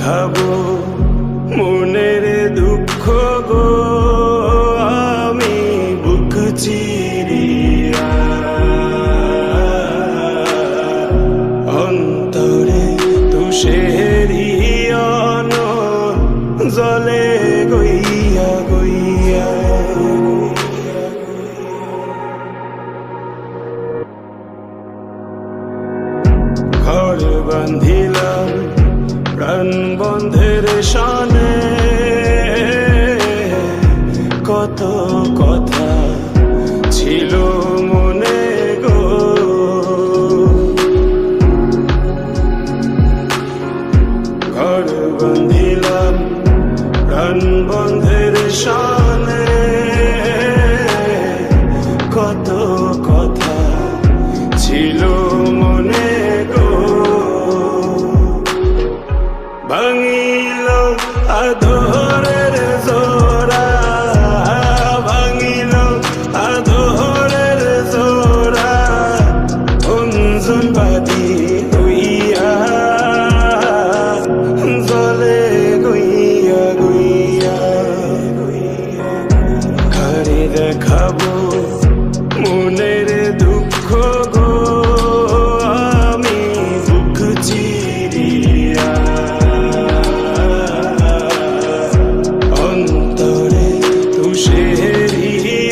দেখাবো মনের দুঃখ গো আমি বুক চিরিয়া অন্তরে তুষেরিয়ন জলে গইয়া গইয়া ঘর বান্ধিলাম প্রাণ বন্ধের শানে কত কথা ছিল মনে গো ঘর বান্ধিলাম প্রাণ বন্ধের শানে কত কথা ছিল মনে গো ভাঙিল আদরের জোড়া ভাঙিল আদরের জোড়া অঞ্জন বাদি হইয়া জলে গইয়া গইয়া ঘরে দেখাবো মনের দুঃখ গো আমি বুক চিরিয়া অন্তরে তুষেরিয়ন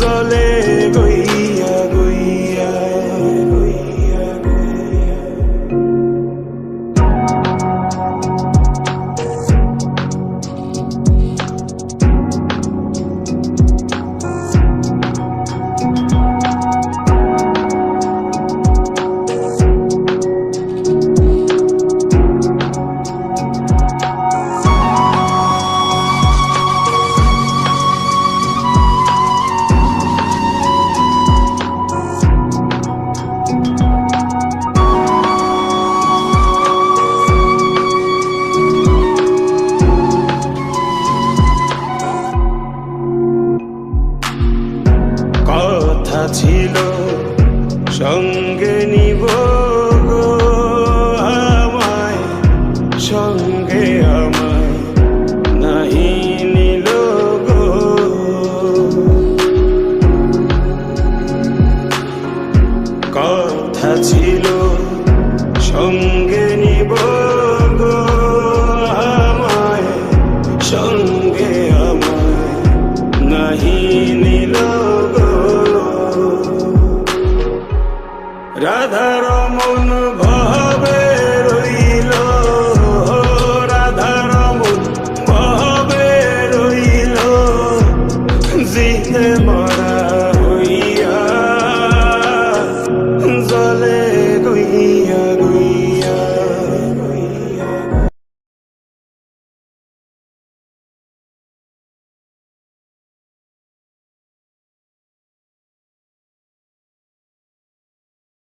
জলে গইয়া গইয়া গইয়া গইয়া কথা ছিল সঙ্গে নিব গো আমায় সঙ্গে আমায় নাহি নিল গো কথা ছিল সঙ্গে নিব গো আমায় সঙ্গে আমায় নাহি নিল গো রাধার মন